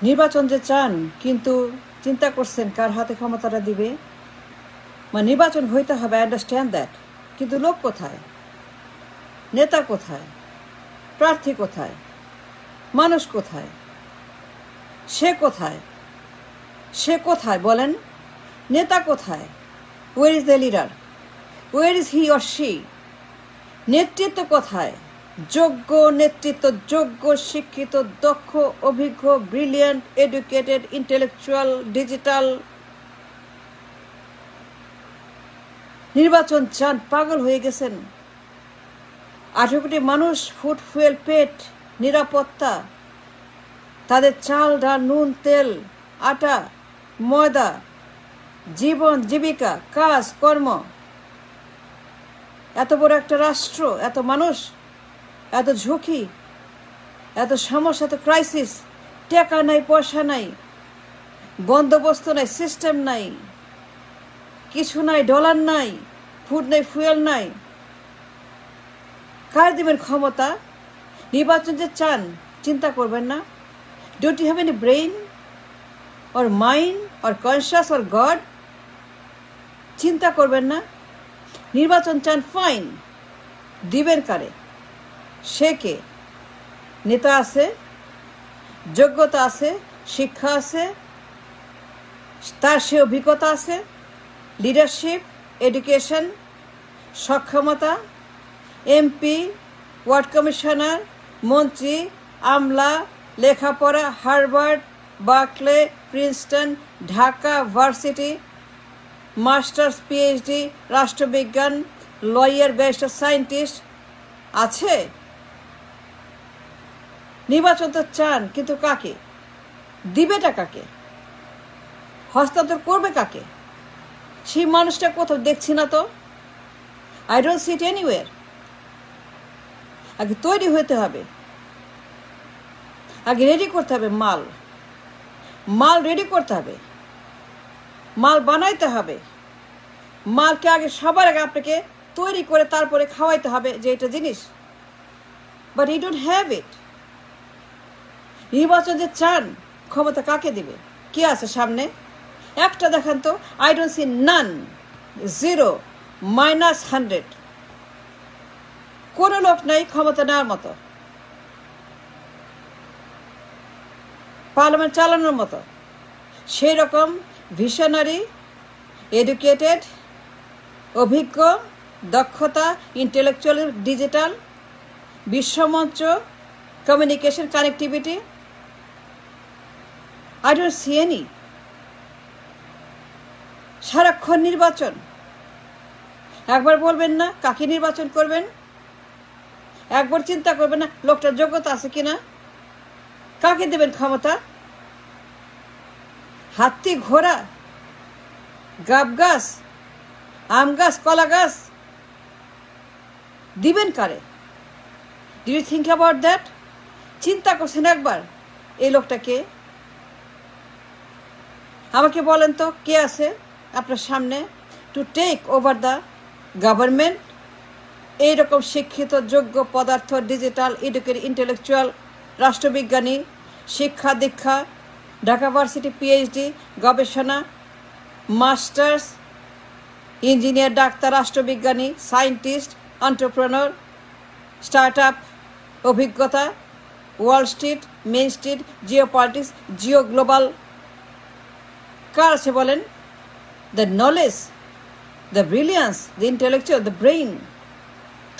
নির্বাচন যে চান, কিন্তু চিন্তা করছেন কার হাতে ক্ষমতাটা দিবে। মানে নির্বাচন হইতে হবে, আই আন্ডারস্ট্যান্ড দ্যাট, কিন্তু লোক কোথায়, নেতা কোথায়, প্রার্থী কোথায়, মানুষ কোথায়, সে কোথায়, সে কোথায় বলেন? নেতা কোথায়? Where is the leader? Where is he or she? নেতৃত্ব কোথায়? যোগ্য নেতৃত্ব, যোগ্য, শিক্ষিত, দক্ষ, অভিজ্ঞ, ব্রিলিয়ান্ট, এডুকেটেড, ইন্টেলেকচুয়াল, ডিজিটাল। নির্বাচন চান, পাগল হয়ে গেছেন। 18 কোটি মানুষ, ফুড, ফুয়েল, পেট, নিরাপত্তা, তাদের চাল, ডাল, নুন, তেল, আটা, ময়দা, জীবন, জীবিকা, কাজ, কর্ম। এত বড় একটা রাষ্ট্র, এত মানুষ, এত ঝুঁকি, এত সমস্যা, এত ক্রাইসিস, টাকা নাই, পয়সা নাই, বন্দোবস্ত নাই, সিস্টেম নাই, কিছু নাই, ডলার নাই, ফুড নাই, ফুয়েল নাই। কার দিবেন ক্ষমতা? নির্বাচন যে চান, চিন্তা করবেন না? Don't you have any brain or mind or conscious or God? চিন্তা করবেন না? নির্বাচন চান, ফাইন, দিবেন কারে? সে কে? নেতা আছে, যোগ্যতা আছে, শিক্ষা আছে, তার সে অভিজ্ঞতা আছে, লিডারশিপ, এডুকেশন, সক্ষমতা, এমপি, ওয়ার্ড কমিশনার, মন্ত্রী, আমলা, লেখাপড়া, Harvard, Berkeley, Princeton, Dhaka varsity, masters, PhD, রাষ্ট্রবিজ্ঞান, লয়ার, ব্যারিস্টার, সায়েন্টিস্ট আছে? নির্বাচন তো চান, কিন্তু কাকে দিবেটা? কাকে হস্তান্তর করবে? কাকে? সেই মানুষটা কোথাও দেখছি না তো। I don't C it anywhere. আগে তৈরি হতে হবে, আগে রেডি করতে হবে, মাল রেডি করতে হবে, মাল বানাইতে হবে। মালকে আগে, সবার আগে আপনাকে তৈরি করে তারপরে খাওয়াইতে হবে যে এটা জিনিস। But you don't have it. নির্বাচন যে চান, ক্ষমতা কাকে দিবে? কে আছে সামনে? একটা দেখান তো। I don't see none, zero, -100। কোনো লোক নাই ক্ষমতা নেওয়ার মতো, পার্লামেন্ট চালানোর মতো। সেই রকম ভিশনারি, এডুকেটেড, অভিজ্ঞ, দক্ষতা, ইন্টেলেকচুয়াল, ডিজিটাল, বিশ্বমঞ্চ, communication, connectivity, I don't see any. সারাক্ষণ নির্বাচন। একবার বলবেন না কাকে নির্বাচন করবেন? একবার চিন্তা করবেন না লোকটার যোগ্যতা আছে কিনা? কাকে দেবেন ক্ষমতা? হাতি, ঘোড়া, গাব গাছ, আম গাছ, কলা গাছ দিবেন কারে? Do you think about that? চিন্তা করছেন একবার এই লোকটা কে? আমাকে বলেন তো, কে আছে আপনার সামনে to take over the government? এইরকম শিক্ষিত, যোগ্য, পদার্থ, ডিজিটাল, এডুকেটেড, ইন্টেলেকচুয়াল, রাষ্ট্রবিজ্ঞানী, শিক্ষা দীক্ষা, ঢাকা ভার্সিটি, পিএইচডি, গবেষণা, মাস্টার্স, ইঞ্জিনিয়ার, ডাক্তার, রাষ্ট্রবিজ্ঞানী, সায়েন্টিস্ট, এন্টারপ্রেনার, স্টার্ট আপ, অভিজ্ঞতা, wall street, main street, geo politics, geo global. কার আছে বলেন? The knowledge, the brilliance, the intellectual, the brain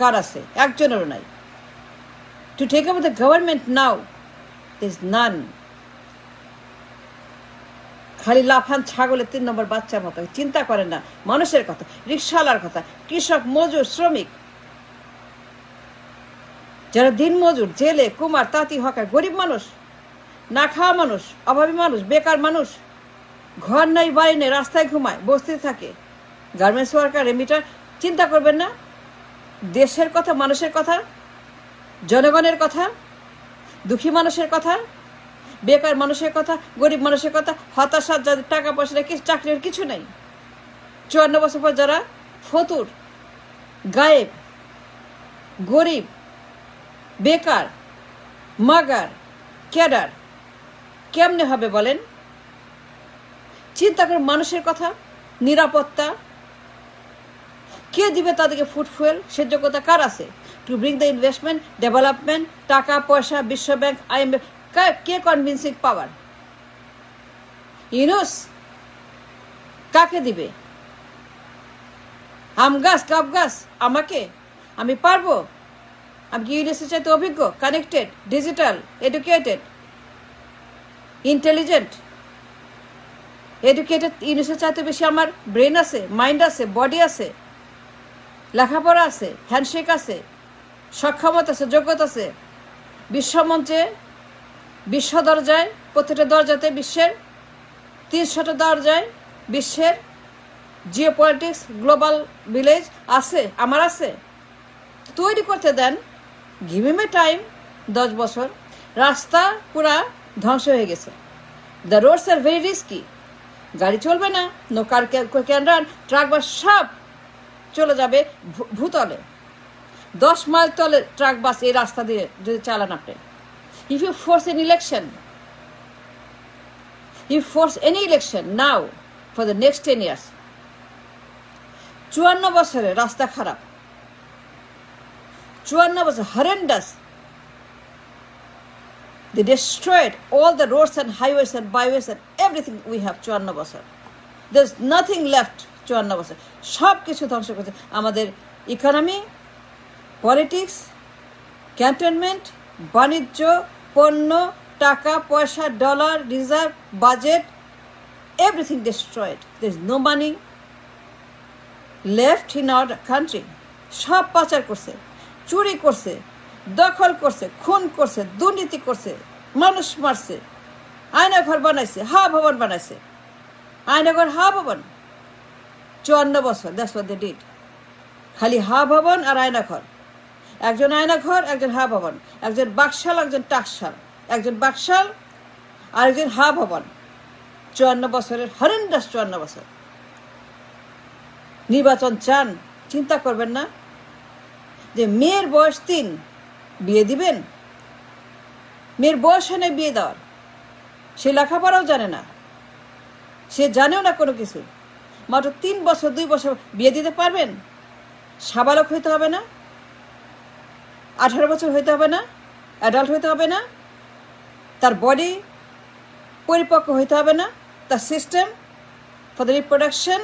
কার আছে? একজনেরও নাই। To take over the government now is none. খালি লাফান ছাগলের 3 নম্বর বাচ্চার মতো। চিন্তা করেন না মানুষের কথা, রিক্সাওয়ালার কথা, কৃষক, মজুর, শ্রমিক, যারা দিন মজুর, জেলে, কুমার, তাঁতি, হকার, গরিব মানুষ, না খাওয়া মানুষ, অভাবী মানুষ, বেকার মানুষ, ঘর নাই, বাড়ি নেই, রাস্তায় ঘুমায়, বস্তিতে থাকে, গার্মেন্টস ওয়ার্কার, রেমিটার। চিন্তা করবেন না দেশের কথা, মানুষের কথা, জনগণের কথা, দুঃখী মানুষের কথা, বেকার মানুষের কথা, গরিব মানুষের কথা, হতাশা, যাদের টাকা পয়সা নেই, চাকরির কিছু নেই, 54 বছর পর যারা ফতুর, গায়েব, গরিব, বেকার, মাগার, ক্যাডার, কেমনে হবে বলেন? চিন্তা করেন মানুষের কথা, নিরাপত্তা কে দিবে তাদেরকে? ফুড ফুয়েল সে যোগ্যতা কার আছে? To bring the investment, development, টাকা পয়সা, বিশ্ব ব্যাংক, IMF, কে কনভিন্সিং পাওয়ার? ইউনুস কাকে দিবে? আম গাছ কাপ গাছ আমাকে? আমি পারবো? আমি কি ইউনুসের চাইতে অভিজ্ঞ, connected, digital, educated, intelligent? Educated ইউনুসের চাইতে বেশি আমার ব্রেন আছে, মাইন্ড আছে, বডি আছে, লেখাপড়া আছে, হ্যান্ডশেক আছে, সক্ষমতা আছে, যোগ্যতা আছে। বিশ্বমঞ্চে, বিশ্ব দরজায়, প্রত্যেকটা দরজাতে বিশ্বের 300টা দরজায় বিশ্বের জিও পলিটিক্স, গ্লোবাল ভিলেজ আছে, আমার আছে। তৈরি করতে দেন, গিভ হিম এ টাইম, 10 বছর। রাস্তা পুরা ধ্বংস হয়ে গেছে। The roads are very risky, গাড়ি চলবে না, no car can run, truck bus সব চলে যাবে ভূতলে। 10 মাইল তলে ট্রাক বাস এই রাস্তা দিয়ে যদি চালান আপনি। If you force an election, you force any election now for the next 10 years, 54 বছরে রাস্তা খারাপ, 54 বছর হরেন্ডাস। They destroyed all the roads and highways and byways and everything we have 54 বছর। There's nothing left 54 বছর। সব কিছু ধ্বংস করেছে। আমাদের ইকোনমি, পলিটিক্স, ক্যান্টনমেন্ট, বাণিজ্য, পণ্য, টাকা পয়সা, dollar, reserve, budget, everything destroyed. There's no money left in our country. সব পাচার করছে, চুরি করছে, দখল করছে, খুন করছে, দুর্নীতি করছে, মানুষ মারছে, আয়নাঘর বানাইছে, হা ভবন বানাইছে, আয়নাঘর হা ভবন। 54 বছর, দ্যাটস হোয়াট দে ডিড। খালি হা ভবন আর আয়নাঘর। একজন আয়নাঘর, একজন হা ভবন, একজন বাকশাল, একজন টাকশাল, একজন বাকশাল আর একজন হা ভবন। 54 বছরের হরেন্ডাস 54 বছর। নির্বাচন চান, চিন্তা করবেন না যে মেয়ের বয়স 3, বিয়ে দিবেন? মেয়ের বয়স হয় না বিয়ে দেওয়ার, সে লেখাপড়াও জানে না, সে জানেও না কোনো কিছু। মাত্র 3 বছর 2 বছর বিয়ে দিতে পারবেন? সাবালক হইতে হবে না? 18 বছর হইতে হবে না? অ্যাডাল্ট হইতে হবে না? তার বডি পরিপক্ক হইতে হবে না? তার system for the reproduction,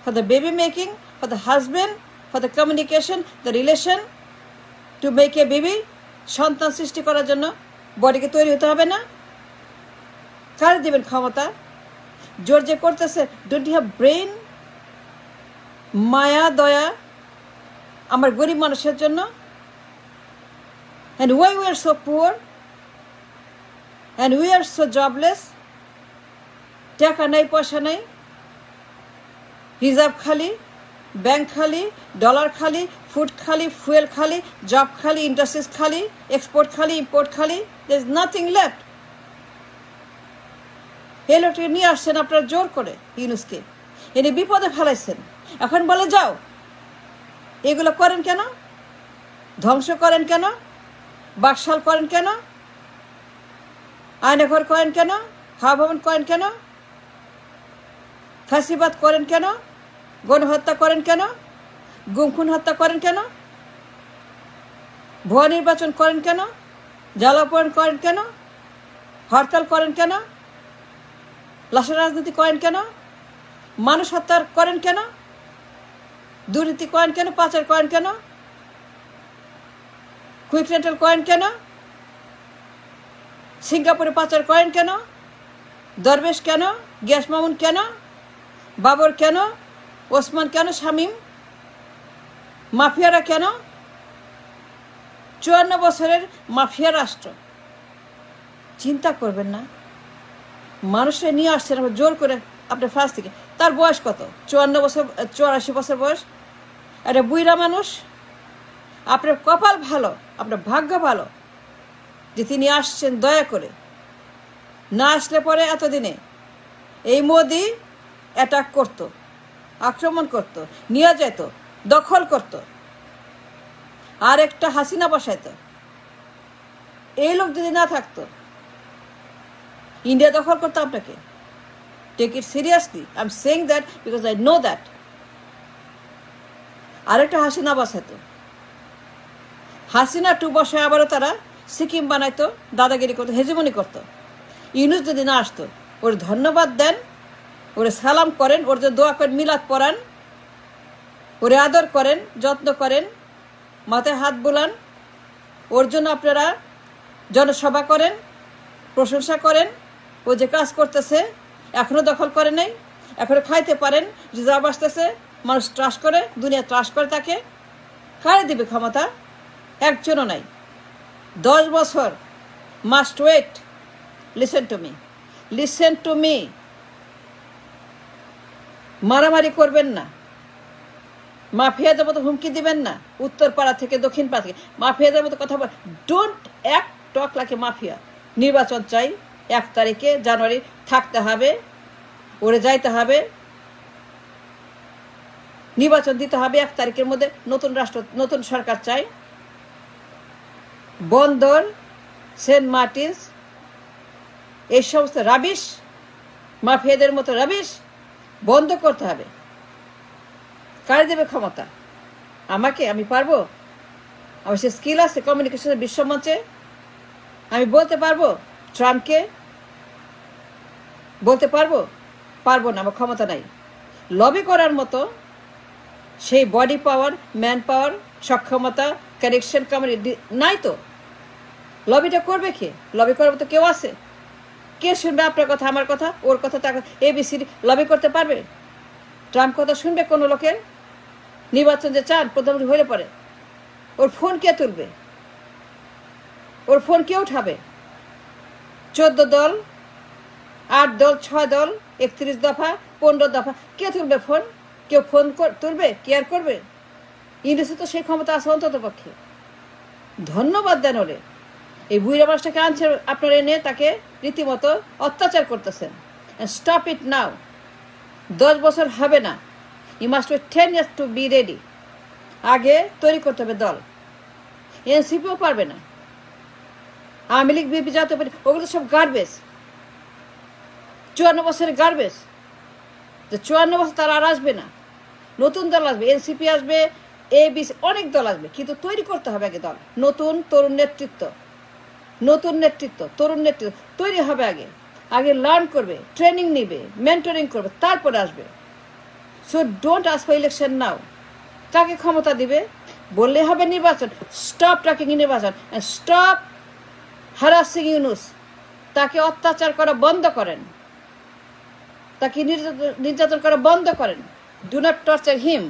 for the baby making, for the husband, for the communication, the relation, to make a baby, সন্তান সৃষ্টি করার জন্য বডিকে তৈরি হতে হবে না? কার দেবেন ক্ষমতা? জোর যে করতেছে, ডোন্ট ইউ হ্যাভ ব্রেন, মায়া দয়া আমার গরিব মানুষের জন্য? And why we are so poor and we are so jobless? টাকা নাই, পয়সা নাই, রিজার্ভ খালি, ব্যাংক খালি, ডলার খালি, ফুড খালি, ফুয়েল খালি, জব খালি, ইন্ডাস্ট্রিজ খালি, এক্সপোর্ট খালি, ইম্পোর্ট খালি। there is nothing left. এই লোকটাকে নিয়ে আসছেন আপনারা জোর করে, ইউনুসকে এনে বিপদে ফেলাইছেন। এখন বলে যাও। এগুলো করেন কেন? ধ্বংস করেন কেন? বাকশাল করেন কেন? আয়নাঘর করেন কেন? হা ভবন করেন কেন? ফাঁসিবাদ করেন কেন? গণহত্যা করেন কেন? গুমখুন হত্যা করেন কেন? ভুয়া নির্বাচন করেন কেন? জ্বালাপোড়েন করেন কেন? হরতাল করেন কেন? লাশের রাজনীতি করেন কেন? মানুষ হত্যা করেন কেন? দুর্নীতি করেন কেন? পাচার করেন কেন? কুইক রেন্টাল করেন কেন? সিঙ্গাপুরে পাচার করেন কেন? দরবেশ কেন? গ্যাস মামুন কেন? বাবর কেন? ওসমান কেন? শামীম? মাফিয়ারা কেন? 54 বছরের মাফিয়া রাষ্ট্র। চিন্তা করবেন না? মানুষের নিয়ে আসছেন জোর করে আপনার ফার্স্ট থেকে। তার বয়স কত? 54 বছর, 84 বছর বয়স। একটা বুইরা মানুষ। আপনার কপাল ভালো, আপনার ভাগ্য ভালো যে তিনি আসছেন দয়া করে। না আসলে পরে এতদিনে এই মোদি অ্যাটাক করত, আক্রমণ করত, নিয়ে যেত, দখল করত, আর একটা হাসিনা বসাইত। এই লোক যদি না থাকতো ইন্ডিয়া দখল করতে আপনাকে? Take it seriously, I am saying that because I know that. আরেকটা হাসিনা বসাতো, হাসিনা 2 বছর আবারও তারা সিকিম বানাইতো, দাদাগিরি করতো, হেজমনি করতো। ইউনুস যদি না আসতো, ওর ধন্যবাদ দেন, ওরে সালাম করেন, ওর যে দোয়া করেন, মিলাদ পড়ান, ওরে আদর করেন, যত্ন করেন, মাথায় হাত বোলান, ওর জন্য আপনারা জনসভা করেন, প্রশংসা করেন। ও যে কাজ করতেছে, এখনো দখল করে নাই, এখনো খাইতে পারেন, রিজার্ভ আসতেছে, মানুষ ত্রাস করে, দুনিয়া ত্রাস করে তাকে। কারে দিবে ক্ষমতা? একজনও নাই। 10 বছর must wait. Listen to me, মারামারি করবেন না, মাফিয়াদের মতো হুমকি দিবেন না, উত্তর পাড়া থেকে দক্ষিণ পাড়া থেকে মাফিয়াদের মতো কথা বল। Don't act talk like a mafia. নির্বাচন চাই 1 তারিখে জানুয়ারি, থাকতে হবে, ওরে যাইতে হবে, নির্বাচন দিতে হবে 1 তারিখের মধ্যে। নতুন সরকার চাই। বন্দর, সেন্ট মার্টিনস, এই সমস্ত রাবিশ, মাফিয়াদের মতো রাবিশ বন্ধ করতে হবে। কারে দেবে ক্ষমতা? আমাকে? আমি পারবো? আমার সে স্কিল আছে কমিউনিকেশনের বিশ্বমঞ্চে? আমি বলতে পারবো ট্রাম্পকে? বলতে পারবো? পারবো না, আমার ক্ষমতা নাই। লবি করার মতো সেই বডি পাওয়ার, ম্যান পাওয়ার, সক্ষমতা, কানেকশন কমিউনিটি নাই তো। লবিটা করবে কে? লবি করার মতো কেউ আছে? কে শুনবে আপনার কথা, আমার কথা, ওর কথা, তার কথা? এবিসি লবি করতে পারবে? ট্রাম্প কথা শুনবে কোনো লোকের? নির্বাচন যে চান প্রধানমন্ত্রী হলে পরে ওর ফোন কে তুলবে? ওর ফোন কে উঠাবে? 14 দল, 8 দল, 6 দল, 31 দফা, 15 দফা, কে তুলবে ফোন? কেউ ফোন তুলবে? কেয়ার করবে? ইংলিশে তো সেই ক্ষমতা আছে অন্তত পক্ষে। ধন্যবাদ দেন ওরে। এই বুড়া মানুষটাকে আনছে আপনারা, এনে তাকে রীতিমতো অত্যাচার করতেছেন। স্টপ ইট নাও। 10 বছর হবে না, you must wait 10 years to be ready. আগে তৈরি করতে হবে দল। এনসিপিও পারবে না, আওয়ামী লীগ, বিএনপি, জাতীয় পার্টি, ওগুলো সব গার্বেজ। 54 বছরের গার্বেজ। যে 54 বছর তারা আর আসবে না। নতুন দল আসবে, এনসিপি আসবে, এবিসি, অনেক দল আসবে, কিন্তু তৈরি করতে হবে আগে দল। নতুন তরুণ নেতৃত্ব, তরুণ নেতৃত্ব তৈরি হবে আগে লার্ন করবে, ট্রেনিং নিবে, মেন্টরিং করবে, তারপরে আসবে। So don't ask for election now. কাকে ক্ষমতা দিবে? বললে হবে নির্বাচন। স্টপ ট্রাকিং নির্বাচন, স্টপ হ্যারাসিং ইউনুস। তাকে অত্যাচার করা বন্ধ করেন, তাকে নির্যাতন করা বন্ধ করেন। Do not torture him.